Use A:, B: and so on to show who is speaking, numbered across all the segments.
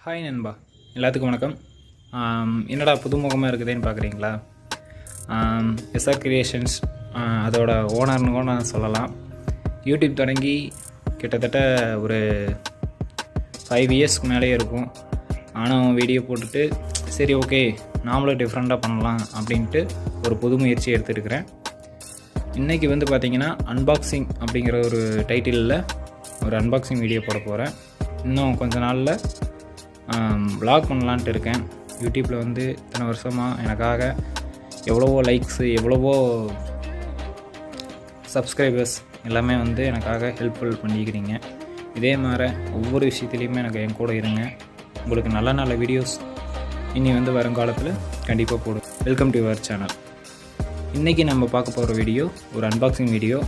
A: Hi நண்பா, எல்லாத்துக்கும் வணக்கம். என்னடா புதுமுகமாக இருக்குதுன்னு பார்க்குறீங்களா? எஸ்ஆர் கிரியேஷன்ஸ் அதோட ஓனர்னு கூட நான் சொல்லலாம். யூடியூப் தொடங்கி கிட்டத்தட்ட ஒரு 5 இயர்ஸ்க்கு மேலே இருக்கும். ஆனால் வீடியோ போட்டுட்டு சரி ஓகே நாமளும் டிஃப்ரெண்ட்டாக பண்ணலாம் அப்படின்ட்டு ஒரு புது முயற்சி எடுத்துருக்கிறேன். இன்றைக்கி வந்து பார்த்திங்கன்னா அன்பாக்சிங் அப்படிங்கிற ஒரு டைட்டிலில் ஒரு அன்பாக்சிங் வீடியோ போட போகிறேன். இன்னும் கொஞ்ச நாளில் vlog பண்ணலான்ட்டு இருக்கேன். யூடியூப்பில் வந்து இத்தனை வருஷமாக எனக்காக எவ்வளவோ லைக்ஸு, எவ்வளவோ சப்ஸ்கிரைபர்ஸ் எல்லாமே வந்து எனக்காக ஹெல்ப்ஃபுல் பண்ணிக்கிறீங்க. இதே மாதிரி ஒவ்வொரு விஷயத்துலேயுமே எனக்கு என் கூட இருங்க. உங்களுக்கு நல்ல நல்ல வீடியோஸ் இனி வந்து வருங்காலத்தில் கண்டிப்பாக போடும். Welcome to your channel. இன்றைக்கி நம்ம பார்க்க போகிற வீடியோ ஒரு அன்பாக்சிங் வீடியோ.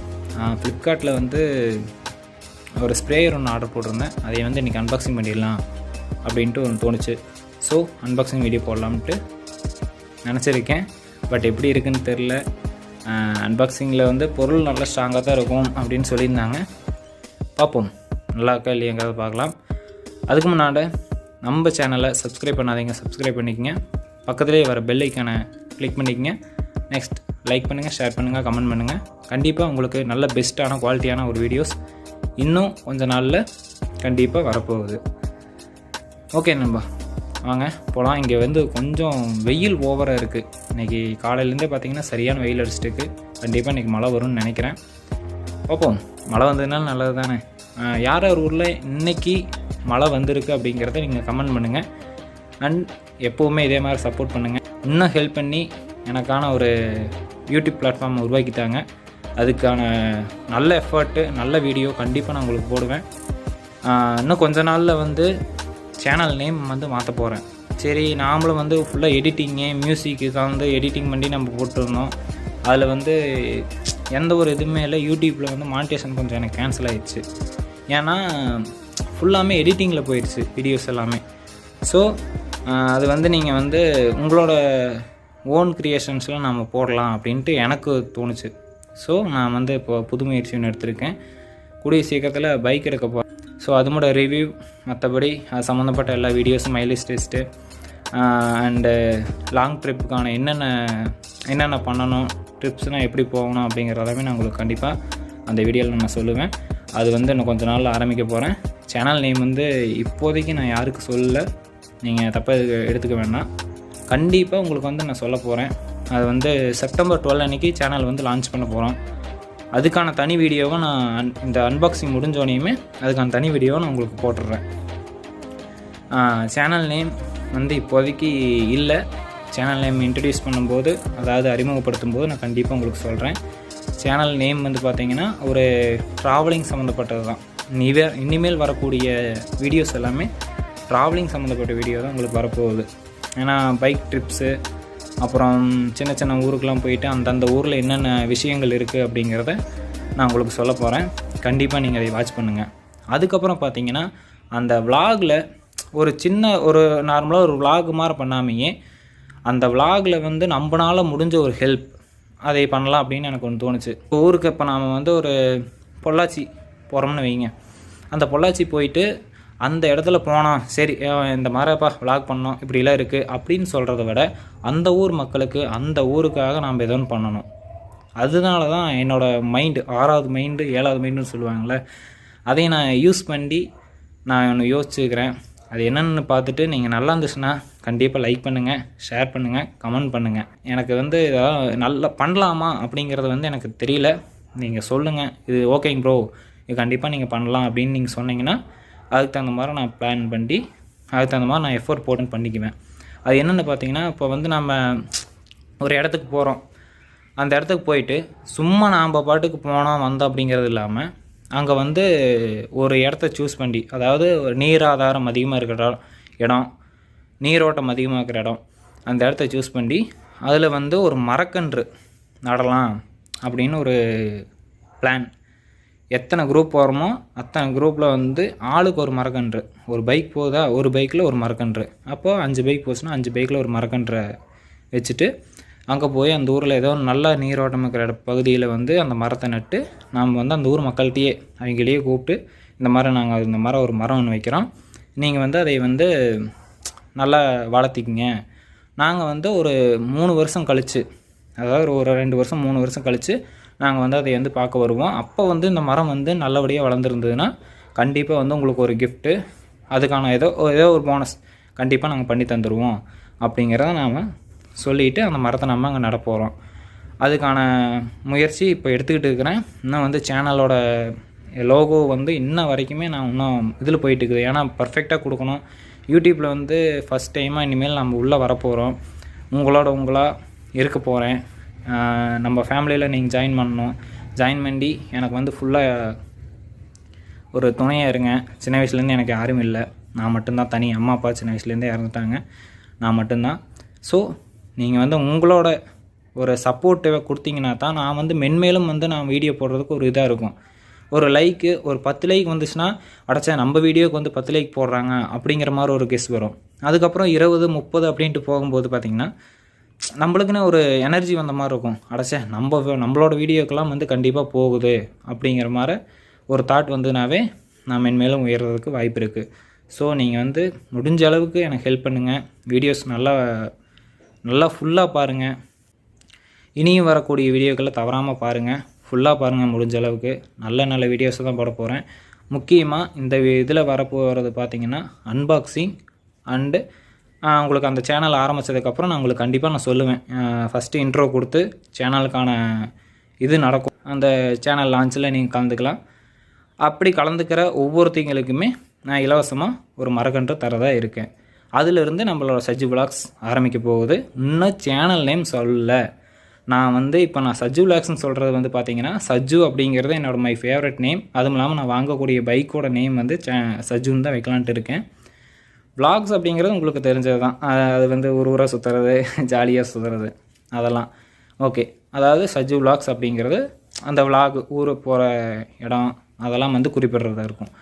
A: ஃப்ளிப்கார்ட்டில் வந்து ஒரு ஸ்ப்ரேயர் ஒன்று ஆர்டர் போட்டிருந்தேன். அதை வந்து இன்றைக்கி அன்பாக்சிங் பண்ணிடலாம் அப்படின்ட்டு ஒன்று தோணுச்சு. ஸோ அன்பாக்சிங் வீடியோ போடலாம்ட்டு நினச்சிருக்கேன். பட் எப்படி இருக்குதுன்னு தெரில. அன்பாக்சிங்கில் வந்து பொருள் நல்லா ஸ்ட்ராங்காக தான் இருக்கும் அப்படின்னு சொல்லியிருந்தாங்க. பார்ப்போம் நல்லா இருக்கா இல்லையாங்கிறத பார்க்கலாம். அதுக்கு முன்னாடி நம்ம சேனலை சப்ஸ்கிரைப் பண்ணாதீங்க, சப்ஸ்கிரைப் பண்ணிக்கங்க. பக்கத்துலேயே வர பெல் ஐக்கானை கிளிக் பண்ணிக்கங்க. நெக்ஸ்ட் லைக் பண்ணுங்கள், ஷேர் பண்ணுங்கள், கமெண்ட் பண்ணுங்கள். கண்டிப்பாக உங்களுக்கு நல்ல பெஸ்ட்டான குவாலிட்டியான ஒரு வீடியோஸ் இன்னும் கொஞ்சம் நாளில் கண்டிப்பாக வரப்போகுது. ஓகே நண்பா, வாங்க போகலாம். இங்கே வந்து கொஞ்சம் வெயில் ஓவராக இருக்குது. இன்றைக்கி காலையிலேருந்தே பார்த்திங்கன்னா சரியான வெயில் அடிச்சிட்டுருக்கு. கண்டிப்பாக இன்றைக்கி மழை வரும்னு நினைக்கிறேன். பார்ப்போம். மழை வந்ததுனால நல்லது தானே. யார் ஊரில் இன்றைக்கி மழை வந்திருக்கு அப்படிங்கிறத நீங்கள் கமெண்ட் பண்ணுங்கள். அண்ட் எப்போவுமே இதே மாதிரி சப்போர்ட் பண்ணுங்கள். இன்னும் ஹெல்ப் பண்ணி எனக்கான ஒரு யூடியூப் பிளாட்ஃபார்மை உருவாக்கிட்டாங்க. அதுக்கான நல்ல எஃபர்ட்டு, நல்ல வீடியோ கண்டிப்பாக நான் உங்களுக்கு போடுவேன். இன்னும் கொஞ்ச நாளில் வந்து சேனல் நேம் வந்து மாற்ற போகிறேன். சரி, நாமளும் வந்து ஃபுல்லாக எடிட்டிங்கு, மியூசிக்கு வந்து எடிட்டிங் பண்ணி நம்ம போட்டுருந்தோம். அதில் வந்து எந்த ஒரு இதுவுமே இல்லை. யூடியூப்பில் வந்து மானிட்டேஷன் கொஞ்சம் எனக்கு கேன்சல் ஆகிடுச்சு. ஏன்னா ஃபுல்லாமே எடிட்டிங்கில் போயிடுச்சு வீடியோஸ் எல்லாமே. ஸோ அது வந்து நீங்கள் வந்து உங்களோட ஓன் க்ரியேஷன்ஸ்லாம் நம்ம போடலாம் அப்படின்ட்டு எனக்கு தோணுச்சு. ஸோ நான் வந்து இப்போ புது முயற்சி ஒன்று எடுத்திருக்கேன். கூடிய சீக்கிரத்தில் பைக் எடுக்க போகிறேன். ஸோ அதோட ரிவ்யூ, மற்றபடி அது சம்மந்தப்பட்ட எல்லா வீடியோஸும், மைலேஜ் டெஸ்ட்டு அண்டு லாங் ட்ரிப்புக்கான என்னென்ன பண்ணணும், ட்ரிப்ஸ்னால் எப்படி போகணும் அப்படிங்கிறதாவே நான் உங்களுக்கு கண்டிப்பாக அந்த வீடியோவில் நான் சொல்லுவேன். அது வந்து இன்னும் கொஞ்சம் நாளில் ஆரம்பிக்க போகிறேன். சேனல் நேம் வந்து இப்போதைக்கு நான் யாருக்கு சொல்லலை, நீங்கள் தப்பாக எடுத்துக்க வேண்டாம். கண்டிப்பாக உங்களுக்கு வந்து நான் சொல்ல போகிறேன். அது வந்து செப்டம்பர் 12 அன்றைக்கி சேனல் வந்து லான்ச் பண்ண போகிறோம். அதுக்கான தனி வீடியோவை நான் இந்த அன்பாக்சிங் முடிஞ்சோனையுமே அதுக்கான தனி வீடியோவை நான் உங்களுக்கு போட்டுடுறேன். சேனல் நேம் வந்து இப்போதைக்கு இல்லை. சேனல் நேம் இன்ட்ரடியூஸ் பண்ணும்போது, அதாவது அறிமுகப்படுத்தும் போது நான் கண்டிப்பாக உங்களுக்கு சொல்கிறேன். சேனல் நேம் வந்து பார்த்திங்கன்னா ஒரு ட்ராவலிங் சம்மந்தப்பட்டது தான். இனிமேல் வரக்கூடிய வீடியோஸ் எல்லாமே ட்ராவலிங் சம்மந்தப்பட்ட வீடியோ தான் உங்களுக்கு வரப்போகுது. ஏன்னா பைக் ட்ரிப்ஸு, அப்புறம் சின்ன சின்ன ஊருக்கெலாம் போயிட்டு அந்தந்த ஊரில் என்னென்ன விஷயங்கள் இருக்குது அப்படிங்கிறத நான் உங்களுக்கு சொல்ல போகிறேன். கண்டிப்பாக நீங்கள் அதை வாட்ச் பண்ணுங்கள். அதுக்கப்புறம் பார்த்தீங்கன்னா அந்த விலாகில் ஒரு நார்மலாக ஒரு விலாக் மாதிரி பண்ணாமையே அந்த விலாகில் வந்து நம்மளால் முடிஞ்ச ஒரு ஹெல்ப் அதை பண்ணலாம் அப்படின்னு எனக்கு ஒன்று தோணுச்சு. ஊருக்கு இப்போ நாம் வந்து ஒரு பொள்ளாச்சி போகிறோம்னு வைங்க. அந்த பொள்ளாச்சி போயிட்டு அந்த இடத்துல போனோம், சரி இந்த மாதிரிப்பா விலாக் பண்ணோம், இப்படிலாம் இருக்குது அப்படின்னு சொல்கிறத விட அந்த ஊர் மக்களுக்கு அந்த ஊருக்காக நாம் எதோ ஒன்று பண்ணணும். அதனால தான் என்னோடய மைண்டு, 6வது மைண்டு 7வது மைண்டுன்னு சொல்லுவாங்கள்ல, அதை நான் யூஸ் பண்ணி நான் ஒன்று யோசிச்சுக்கிறேன். அது என்னென்னு பார்த்துட்டு நீங்கள் நல்லா இருந்துச்சுன்னா கண்டிப்பாக லைக் பண்ணுங்கள், ஷேர் பண்ணுங்கள், கமெண்ட் பண்ணுங்கள். எனக்கு வந்து நல்லா பண்ணலாமா அப்படிங்கிறது வந்து எனக்கு தெரியல. நீங்கள் சொல்லுங்கள், இது ஓகேங்க ப்ரோ, இது கண்டிப்பாக நீங்கள் பண்ணலாம் அப்படின்னு நீங்கள் சொன்னீங்கன்னா அதுக்கு தகுந்த மாதிரி நான் பிளான் பண்ணி அதுக்கு தகுந்த மாதிரி நான் எஃபோர்ட் போட்டுன்னு பண்ணிக்குவேன். அது என்னென்னு பார்த்தீங்கன்னா, இப்போ வந்து நம்ம ஒரு இடத்துக்கு போகிறோம். அந்த இடத்துக்கு போயிட்டு சும்மா நாம் பாட்டுக்கு போனோம் வந்தோம் அப்படிங்கிறது இல்லாமல் அங்கே வந்து ஒரு இடத்த சூஸ் பண்ணி, அதாவது ஒரு நீர் ஆதாரம் அதிகமாக இருக்கிற இடம், நீரோட்டம் அதிகமாக இருக்கிற இடம், அந்த இடத்த சூஸ் பண்ணி அதில் வந்து ஒரு மரக்கன்று நடலாம் அப்படின்னு ஒரு பிளான். எத்தனை குரூப் போகிறோமோ அத்தனை குரூப்பில் வந்து ஆளுக்கு ஒரு மரக்கன்று. ஒரு பைக் போகுதா, ஒரு பைக்கில் ஒரு மரக்கன்று. அப்போது 5 பைக் போச்சுன்னா 5 பைக்கில் ஒரு மரக்கன்றை வச்சுட்டு அங்கே போய் அந்த ஊரில் ஏதோ நல்ல நீரோட்டம் இருக்கிற பகுதியில் வந்து அந்த மரத்தை நட்டு நாம் வந்து அந்த ஊர் மக்கள்கிட்டையே அவங்களையே கூப்பிட்டு இந்த மாதிரி நாங்கள் இந்த மாதிரி ஒரு மரம் ஒன்று வைக்கிறோம், நீங்கள் வந்து அதை வந்து நல்லா வளர்த்திக்கிங்க. நாங்கள் வந்து ஒரு 3 வருஷம் கழித்து, அதாவது ஒரு 2 வருஷம் 3 வருஷம் கழித்து நாங்கள் வந்து அதை வந்து பார்க்க வருவோம். அப்போ வந்து இந்த மரம் வந்து நல்லபடியாக வளர்ந்துருந்ததுன்னா கண்டிப்பாக வந்து உங்களுக்கு ஒரு கிஃப்ட்டு, அதுக்கான ஏதோ ஒரு போனஸ் கண்டிப்பாக நாங்கள் பண்ணி தந்துடுவோம் அப்படிங்கிறத நாம் சொல்லிவிட்டு அந்த மரத்தை நம்ம அங்கே நடப்போகிறோம். அதுக்கான முயற்சி இப்போ எடுத்துக்கிட்டு இருக்கிறேன். இன்னும் வந்து சேனலோட லோகோ வந்து இன்ன வரைக்குமே நான் இன்னும் இதில் போயிட்டுருக்குது. ஏன்னா பர்ஃபெக்டாக கொடுக்கணும். யூடியூப்பில் வந்து ஃபஸ்ட் டைமாக இனிமேல் நம்ம உள்ளே வரப்போகிறோம். உங்களாக இருக்க போகிறேன். நம்ம ஃபேமிலியில் நீங்கள் ஜாயின் பண்ணணும். ஜாயின் பண்ணி எனக்கு வந்து ஃபுல்லாக ஒரு துணையாக இருங்க. சின்ன வயசுலேருந்து எனக்கு யாரும் இல்லை, நான் மட்டும்தான் தனி. அம்மா அப்பா சின்ன வயசுலேருந்தே இறந்துட்டாங்க, நான் மட்டும்தான். ஸோ நீங்கள் வந்து உங்களோட ஒரு சப்போர்ட்டை கொடுத்தீங்கன்னா தான் நான் வந்து மென்மேலும் வந்து நான் வீடியோ போடுறதுக்கு ஒரு இதாக இருக்கும். ஒரு லைக்கு ஒரு 10 லைக் வந்துச்சுன்னா அடைச்சா நம்ம வீடியோக்கு வந்து 10 லைக் போடுறாங்க அப்படிங்கிற மாதிரி ஒரு கெஸ் வரும். அதுக்கப்புறம் 20 30 அப்படின்ட்டு போகும்போது பார்த்திங்கன்னா நம்மளுக்குன்னு ஒரு எனர்ஜி வந்த மாதிரி இருக்கும். அடைச்சா நம்மளோட வீடியோக்கெல்லாம் வந்து கண்டிப்பாக போகுது அப்படிங்கிற மாதிரி ஒரு தாட் வந்துனாவே நான் மென்மேலும் உயர்றதுக்கு வாய்ப்பு இருக்குது. ஸோ நீங்கள் வந்து முடிஞ்ச அளவுக்கு எனக்கு ஹெல்ப் பண்ணுங்கள். வீடியோஸ் நல்லா ஃபுல்லாக பாருங்கள். இனியும் வரக்கூடிய வீடியோக்களை தவறாமல் பாருங்கள், ஃபுல்லாக பாருங்கள். முடிஞ்ச அளவுக்கு நல்ல வீடியோஸை தான் போட போகிறேன். முக்கியமாக இந்த இதில் வரப்போகிறது பார்த்திங்கன்னா அன்பாக்சிங் அண்டு உங்களுக்கு அந்த சேனல் ஆரம்பித்ததுக்கப்புறம் நான் உங்களுக்கு கண்டிப்பாக நான் சொல்லுவேன். ஃபஸ்ட்டு இன்ட்ரோ கொடுத்து சேனலுக்கான இது நடக்கும். அந்த சேனல் லான்ச்சில் நீங்கள் கலந்துக்கலாம். அப்படி கலந்துக்கிற ஒவ்வொருத்தங்களுக்குமே நான் இலவசமாக ஒரு மரக்கன்று தரதாக இருக்கேன். அதிலிருந்து நம்மளோட சஜ்ஜு விலாக்ஸ் ஆரம்பிக்க போகுது. இன்னும் சேனல் நேம் சொல்லலை. நான் வந்து இப்போ நான் சஜ்ஜு விலாக்ஸ்ன்னு சொல்கிறது வந்து பார்த்திங்கன்னா சஜ்ஜு அப்படிங்கிறது என்னோடய மை ஃபேவரட் நேம். அதுவும் இல்லாமல் நான் வாங்கக்கூடிய பைக்கோட நேம் வந்து சஜ்ஜுன்னு தான் வைக்கலான்ட்டு இருக்கேன். விலாக்ஸ் அப்படிங்கிறது உங்களுக்கு தெரிஞ்சது தான். அது வந்து ஊராக சுற்றுறது, ஜாலியாக சுற்றுறது, அதெல்லாம் ஓகே. அதாவது சஜ்ஜு விலாக்ஸ் அப்படிங்கிறது அந்த விலாக் ஊர் போகிற இடம் அதெல்லாம் வந்து குறிப்பிடுறதா இருக்கும்.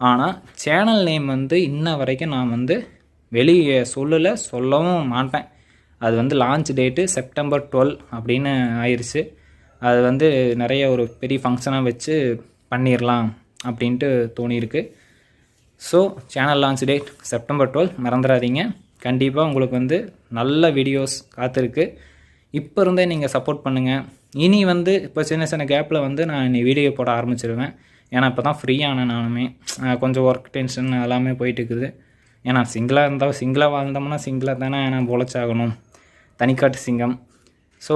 A: ஆனால் சேனல் நேம் வந்து இன்ன வரைக்கும் நான் வந்து வெளியே சொல்லவும் மாட்டேன். அது வந்து லான்ச் டேட்டு செப்டம்பர் 12 அப்படின்னு ஆயிடுச்சு. அது வந்து நிறைய ஒரு பெரிய ஃபங்க்ஷனாக வச்சு பண்ணிடலாம் அப்படின்ட்டு தோணியிருக்கு. So channel launch date September 12 மறந்துடாதீங்க. கண்டிப்பாக உங்களுக்கு வந்து நல்ல வீடியோஸ் காத்திருக்கு. இப்போ இருந்தே நீங்கள் சப்போர்ட் பண்ணுங்கள். இனி வந்து இப்போ சின்ன கேப்பில் வந்து நான் இனி வீடியோ போட ஆரம்பிச்சிடுவேன். ஏன்னா இப்போ தான் ஃப்ரீயான நானுமே கொஞ்சம் ஒர்க் டென்ஷன் எல்லாமே போயிட்டுருக்குது. ஏன்னா சிங்கிளாக வாழ்ந்தோம்னா சிங்கிளாக தானே நான் பொழைச்சாகணும், தனிக்காட்டு சிங்கம். ஸோ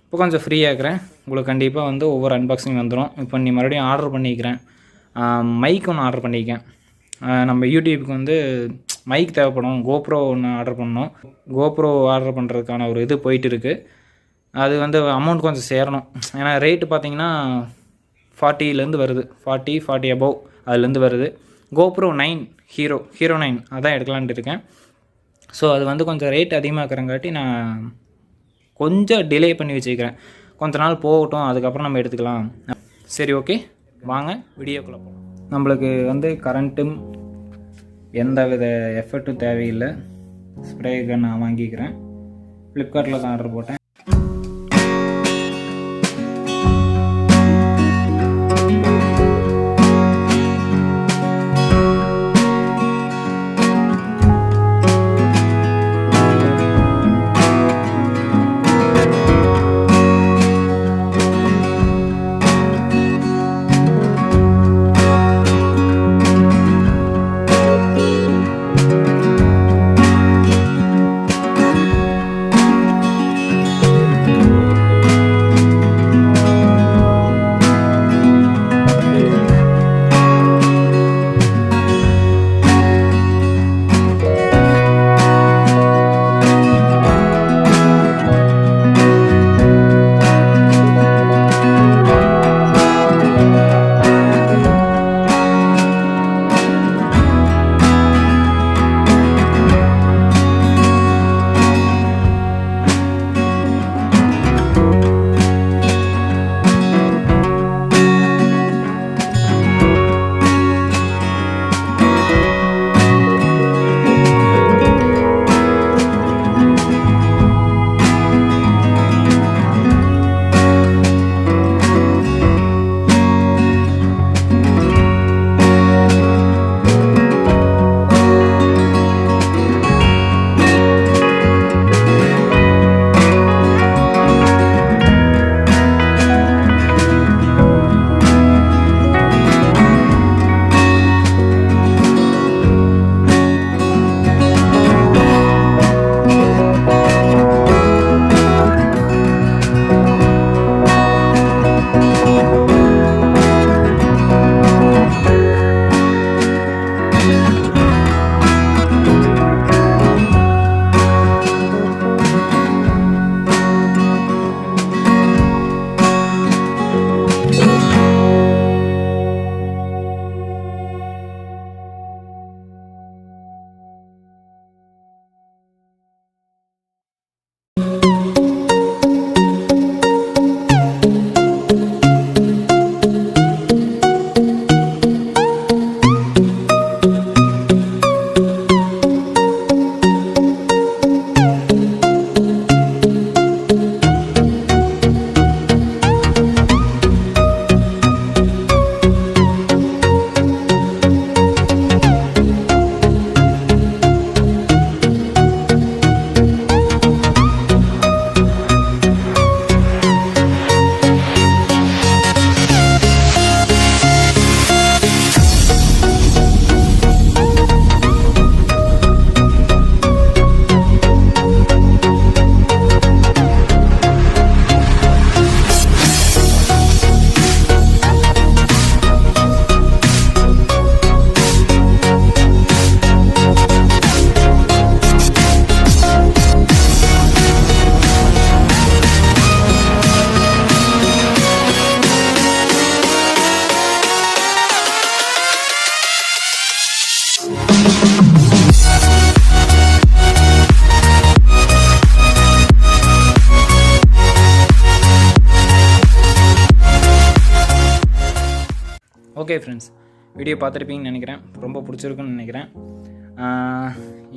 A: இப்போ கொஞ்சம் ஃப்ரீயாக இருக்கிறேன். உங்களுக்கு கண்டிப்பாக வந்து ஒவ்வொரு அன்பாக்சிங் வந்துடும். இப்போ நீ மறுபடியும் ஆர்டர் பண்ணிக்கிறேன். மைக் ஒன்று ஆர்டர் பண்ணியிருக்கேன். நம்ம யூடியூப்புக்கு வந்து மைக் தேவைப்படும். கோப்ரோ ஒன்று ஆர்டர் பண்ணோம். கோப்ரோ ஆர்டர் பண்ணுறதுக்கான ஒரு இது போயிட்டு இருக்குது. அது வந்து அமௌண்ட் கொஞ்சம் சேரணும். ஏன்னா ரேட்டு பார்த்திங்கன்னா 40லேருந்து வருது, 40 அபவ் அதுலேருந்து வருது. கோப்ரோ 9 ஹீரோ 9 அதான் எடுக்கலான்ட்டு இருக்கேன். ஸோ அது வந்து கொஞ்சம் ரேட் அதிகமாக இருக்கிறங்காட்டி நான் கொஞ்சம் டிலே பண்ணி வச்சுக்கிறேன். கொஞ்ச நாள் போகட்டும், அதுக்கப்புறம் நம்ம எடுத்துக்கலாம். சரி, ஓகே, வாங்க வீடியோக்குள்ளே போகலாம். நம்மளுக்கு வந்து கரண்ட்டும் எந்த வித எஃபர்ட்டும் தேவையில்லை. ஸ்ப்ரே கன் நான் வாங்கிக்கிறேன். ஃப்ளிப்கார்ட்டில் தான் ஆர்டர் போட்டேன். ஓகே ஃப்ரெண்ட்ஸ், வீடியோ பார்த்துருப்பீங்கன்னு நினைக்கிறேன். ரொம்ப பிடிச்சிருக்குன்னு நினைக்கிறேன்.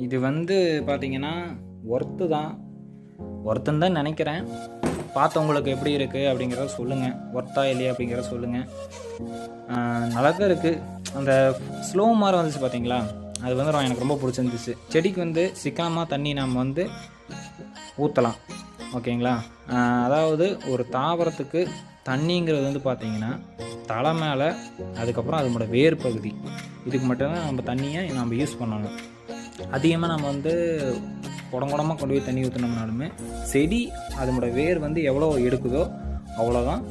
A: இது வந்து பார்த்திங்கன்னா ஒர்த்துன்னு தான் நினைக்கிறேன். பார்த்தவங்களுக்கு எப்படி இருக்குது அப்படிங்கிறத சொல்லுங்கள். ஒர்த்தா இல்லையா அப்படிங்கிறத சொல்லுங்கள். நல்லா தான் இருக்குது. அந்த ஸ்லோ மாதிரி வந்துச்சு பார்த்தீங்களா, அது வந்து எனக்கு ரொம்ப பிடிச்சிருந்துச்சு. செடிக்கு வந்து சிக்கனமாக தண்ணி நம்ம வந்து ஊற்றலாம். ஓகேங்களா? அதாவது ஒரு தாவரத்துக்கு தண்ணிங்கிறது வந்து பார்த்திங்கன்னா தலை மேலே, அதுக்கப்புறம் அதனோட வேர் பகுதி, இதுக்கு மட்டும்தான் நம்ம தண்ணியை நம்ம யூஸ் பண்ணணும். அதிகமாக நம்ம வந்து குடமாக கொண்டு போய் தண்ணி ஊற்றினோம்னாலுமே செடி அதனோட வேர் வந்து எவ்வளோ எடுக்குதோ அவ்வளோதான்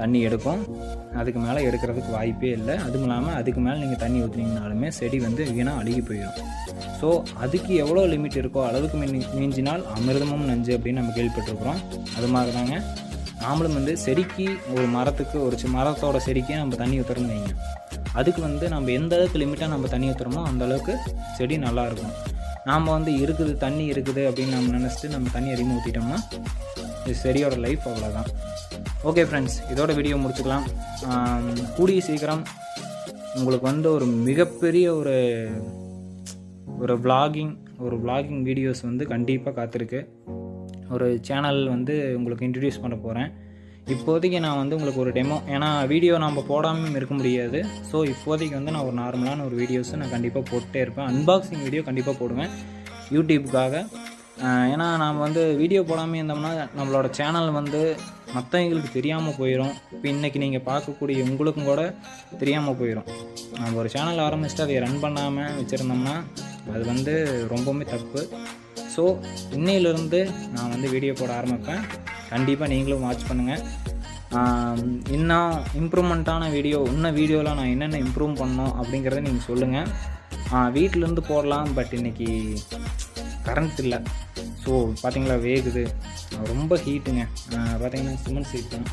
A: தண்ணி எடுக்கும். அதுக்கு மேலே எடுக்கிறதுக்கு வாய்ப்பே இல்லை. அதுவும் இல்லாமல் அதுக்கு மேலே நீங்கள் தண்ணி ஊற்றினீங்கனாலுமே செடி வந்து வீணாக அழுகி போயிடும். ஸோ அதுக்கு எவ்வளோ லிமிட் இருக்கோ அளவுக்கு மிஞ்சினால் அமிர்தமும் நஞ்சு அப்படின்னு நம்ம கேள்விப்பட்டிருக்கிறோம். அது மாதிரி தாங்க நாமளும் வந்து செடிக்கு, ஒரு மரத்துக்கு, ஒரு மரத்தோட செடிக்கே நம்ம தண்ணி ஊற்றுறோம்னு வைங்க, அதுக்கு வந்து நம்ம எந்த அளவுக்கு லிமிட்டாக நம்ம தண்ணி ஊற்றுறோமோ அந்த அளவுக்கு செடி நல்லாயிருக்கும். நாம் வந்து தண்ணி இருக்குது அப்படின்னு நம்ம நினச்சிட்டு நம்ம தண்ணி அதிகமாக ஊற்றிட்டோம்னா இது செடியோட லைஃப் அவ்வளோதான். ஓகே ஃப்ரெண்ட்ஸ், இதோட வீடியோ முடிச்சுக்கலாம். கூடிய சீக்கிரம் உங்களுக்கு வந்து ஒரு மிகப்பெரிய ஒரு vlogging வீடியோஸ் வந்து கண்டிப்பாக காத்திருக்கு. ஒரு சேனல் வந்து உங்களுக்கு இன்ட்ரடியூஸ் பண்ண போகிறேன். இப்போதைக்கு நான் வந்து உங்களுக்கு ஒரு டெமோ, ஏன்னா வீடியோ நம்ம போடாமல் இருக்க முடியாது. ஸோ இப்போதைக்கு வந்து நான் ஒரு நார்மலான ஒரு வீடியோஸை நான் கண்டிப்பாக போட்டுகிட்டே இருப்பேன். அன்பாக்சிங் வீடியோ கண்டிப்பாக போடுவேன் யூடியூப்புக்காக. ஏன்னா நாம் வந்து வீடியோ போடாமல் இருந்தோம்னா நம்மளோட சேனல் வந்து மற்றவங்களுக்கு தெரியாமல் போயிடும். இப்போ இன்றைக்கி நீங்கள் பார்க்கக்கூடிய உங்களுக்கும் கூட தெரியாமல் போயிடும். நம்ம ஒரு சேனல் ஆரம்பிச்சுட்டு அதை ரன் பண்ணாமல் வச்சுருந்தோம்னா அது வந்து ரொம்பவுமே தப்பு. ஸோ இன்னையிலேருந்து நான் வந்து வீடியோ போட ஆரம்பிப்பேன். கண்டிப்பாக நீங்களும் வாட்ச் பண்ணுங்கள். இன்னும் இம்ப்ரூவ்மெண்ட்டான இன்னும் வீடியோவில் நான் என்னென்ன இம்ப்ரூவ் பண்ணோம் அப்படிங்கிறத நீங்கள் சொல்லுங்கள். வீட்டிலேருந்து போடலாம், பட் இன்றைக்கி கரண்ட் இல்லை. ஸோ பார்த்திங்களா, வேகுது, ரொம்ப ஹீட்டுங்க. பார்த்திங்கன்னா சிமெண்ட் சீட் தான்,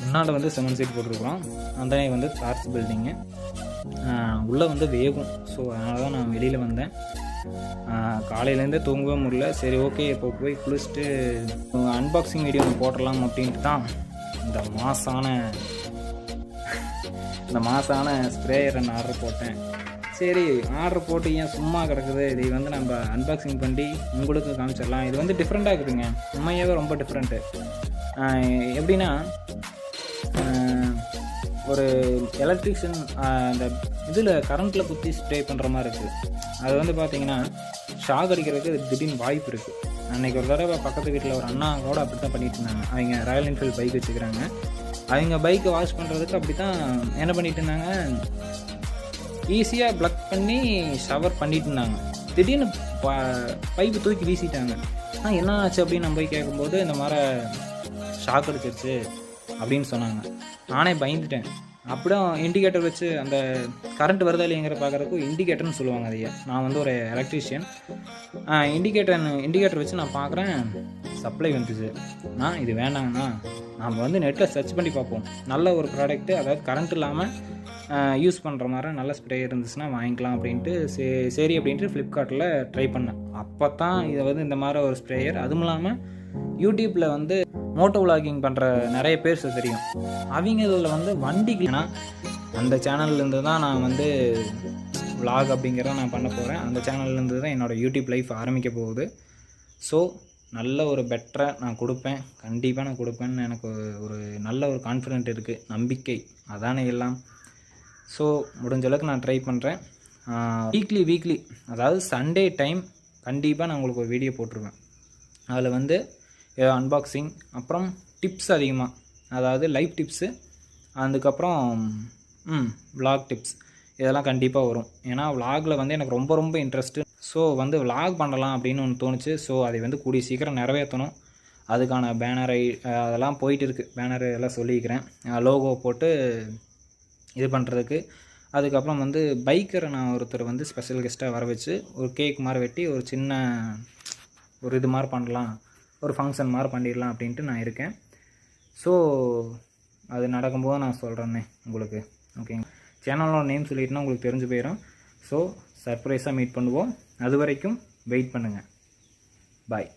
A: முன்னாடி வந்து சிமெண்ட் சீட் போட்டிருக்கிறோம். அந்த வந்து டார்ச் பில்டிங்கு உள்ளே வந்து வேகும். ஸோ அதனால தான் நான் வெளியில் வந்தேன். காலையிலேருந்தே தூங்கவே முடியல. சரி, ஓகே, இப்போ போய் குளிச்சுட்டு அன்பாக்சிங் வீடியோ போட்டுடலாம் அப்படின்ட்டு தான் இந்த மாசான ஸ்ப்ரேயரை நான் ஆர்டர் போட்டேன். சரி, ஆர்டர் போட்டு ஏன் சும்மா கிடக்குது, இதை வந்து நம்ம அன்பாக்சிங் பண்ணி உங்களுக்கு காமிச்சிடலாம். இது வந்து டிஃப்ரெண்ட்டாக இருக்குதுங்க, உண்மையாகவே ரொம்ப டிஃப்ரெண்ட்டு. எப்படின்னா, ஒரு எலக்ட்ரிஷியன் அந்த இதில் கரண்ட்டில் குத்தி ஸ்ப்ரே பண்ணுற மாதிரி இருக்குது. அது வந்து பார்த்திங்கன்னா ஷாக் அடிக்கிறதுக்கு திடீர்னு வாய்ப்பு இருக்குது. அன்றைக்கி ஒரு தடவை பக்கத்து வீட்டில் ஒரு அண்ணா கூட அப்படி தான் பண்ணிட்டு இருந்தாங்க. அவங்க ராயல் என்ஃபீல்டு பைக் வச்சுக்கிறாங்க. அவங்க பைக்கை வாஷ் பண்ணுறதுக்கு அப்படி தான் என்ன பண்ணிகிட்டு இருந்தாங்க, ஈஸியாக ப்ளக் பண்ணி ஷவர் பண்ணிகிட்டு இருந்தாங்க. திடீர்னு பைப்பு தூக்கி வீசிட்டாங்க. என்ன ஆச்சு அப்படின்னு நம்ம போய் கேட்கும்போது இந்த மாதிரி ஷாக் அடிச்சிருச்சு அப்படின்னு சொன்னாங்க. நானே பயந்துட்டேன். அப்படியே இண்டிகேட்டர் வச்சு அந்த கரண்ட் வருதா இல்லைங்கிற பார்க்குறதுக்கு இண்டிகேட்டர்னு சொல்லுவாங்க அதையே. நான் வந்து ஒரு எலக்ட்ரீஷியன். இண்டிகேட்டர் வச்சு நான் பார்க்குறேன், சப்ளை வந்துச்சு. இது வேண்டாங்கண்ணா, நாம் வந்து நெட்டில் சர்ச் பண்ணி பார்ப்போம், நல்ல ஒரு ப்ராடக்ட்டு, அதாவது கரண்ட் இல்லாமல் யூஸ் பண்ணுற மாதிரி நல்ல ஸ்ப்ரே இருந்துச்சுன்னா வாங்கிக்கலாம் அப்படின்ட்டு சரி அப்படின்ட்டு ஃப்ளிப்கார்ட்டில் ட்ரை பண்ணேன். அப்போ தான் இதை வந்து இந்த மாதிரி ஒரு ஸ்ப்ரேயர், அதுவும் இல்லாமல் யூடியூப்பில் வந்து மோட்டோ விளாகிங் பண்ணுற நிறைய பேர் தெரியும். அவங்க இதில் வந்து வண்டிக்குனா அந்த சேனல்லேருந்து தான் நான் வந்து விளாக் அப்படிங்கிறத நான் பண்ண போகிறேன். அந்த சேனல்லேருந்து தான் என்னோடய யூடியூப் லைஃப் ஆரம்பிக்க போகுது. ஸோ நல்ல ஒரு பெட்டரை நான் கொடுப்பேன், கண்டிப்பாக நான் கொடுப்பேன்னு எனக்கு ஒரு நல்ல ஒரு கான்ஃபிடென்ட் இருக்குது, நம்பிக்கை அதானே எல்லாம். ஸோ முடிஞ்ச அளவுக்கு நான் ட்ரை பண்ணுறேன். வீக்லி அதாவது சண்டே டைம் கண்டிப்பாக நான் உங்களுக்கு ஒரு வீடியோ போட்டுருவேன். அதில் வந்து அன்பாக்சிங், அப்புறம் டிப்ஸ் அதிகமாக, அதாவது லைஃப் டிப்ஸு, அதுக்கப்புறம் விளாக் டிப்ஸ், இதெல்லாம் கண்டிப்பாக வரும். ஏன்னா விளாகில் வந்து எனக்கு ரொம்ப இன்ட்ரெஸ்ட்டு. ஸோ வந்து விளாக் பண்ணலாம் அப்படின்னு ஒன்று தோணுச்சு. ஸோ அதை வந்து கூடிய சீக்கிரம் நிறைவேற்றணும். அதுக்கான பேனரை அதெல்லாம் போயிட்டு இருக்குது. பேனரு எல்லாம் சொல்லிக்கிறேன், லோகோ போட்டு இது பண்ணுறதுக்கு. அதுக்கப்புறம் வந்து பைக்கரை நான் ஒருத்தர் வந்து ஸ்பெஷல் கெஸ்ட்டாக வர வச்சு ஒரு கேக் மாதிரி வெட்டி ஒரு சின்ன ஒரு இது மாதிரி பண்ணலாம், ஒரு ஃபங்க்ஷன் மாதிரி பண்ணிடலாம் அப்படின்ட்டு நான் இருக்கேன். ஸோ அது நடக்கும்போது நான் சொல்கிறேன்னே உங்களுக்கு. ஓகேங்க, சேனலோட நேம் சொல்லிட்டுனா உங்களுக்கு தெரிஞ்சு போயிடும். ஸோ சர்ப்ரைஸாக மீட் பண்ணுவோம். அது வரைக்கும் வெயிட் பண்ணுங்கள். பாய்.